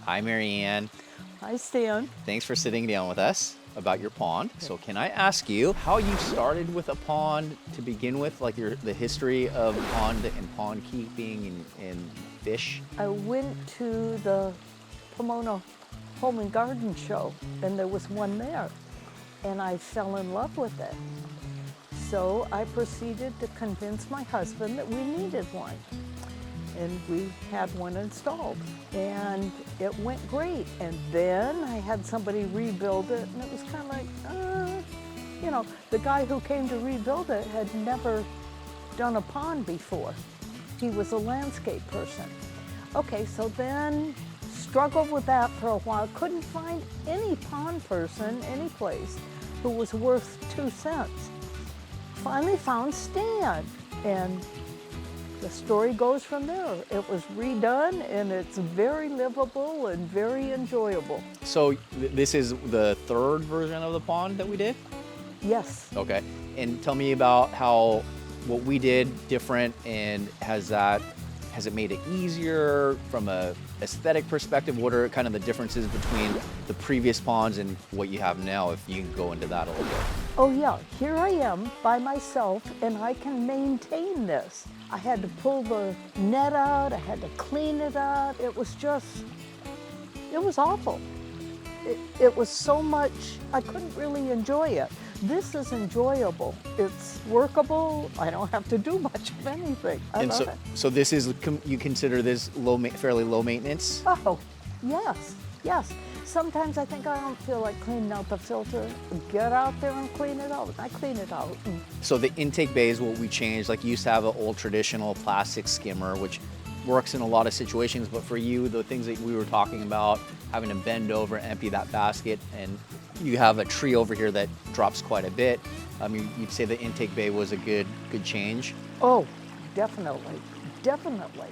Hi, Mary Ann. Hi, Stan. Thanks for sitting down with us about your pond. So can I ask you how you started with a pond to begin with, like the history of pond and pond keeping and fish? I went to the Pomona Home and Garden Show, and there was one there, and I fell in love with it. So I proceeded to convince my husband that we needed one, and we had one installed, and it went great. And then I had somebody rebuild it, and it was kind of like, the guy who came to rebuild it had never done a pond before. He was a landscape person. Okay, so then struggled with that for a while. Couldn't find any pond person, any place, who was worth 2 cents. Finally found Stan, and the story goes from there. It was redone, and it's very livable and very enjoyable. So this is the third version of the pond that we did? Yes. Okay. And tell me about how what we did different, and has it made it easier from a aesthetic perspective? What are kind of the differences between the previous ponds and what you have now, if you can go into that a little bit? Oh yeah, here I am by myself, and I can maintain this. I had to pull the net out, I had to clean it out. It was awful. It was so much, I couldn't really enjoy it. This is enjoyable. It's workable. I don't have to do much of anything. I love it. So this is, you consider this fairly low maintenance? Oh, yes, yes. Sometimes I think I don't feel like cleaning out the filter. Get out there and clean it out. I clean it out. So the intake bay is what we changed. Like, you used to have an old traditional plastic skimmer, which works in a lot of situations, but for you, the things that we were talking about, having to bend over, empty that basket, and you have a tree over here that drops quite a bit. You'd say the intake bay was a good change? Oh, definitely, definitely.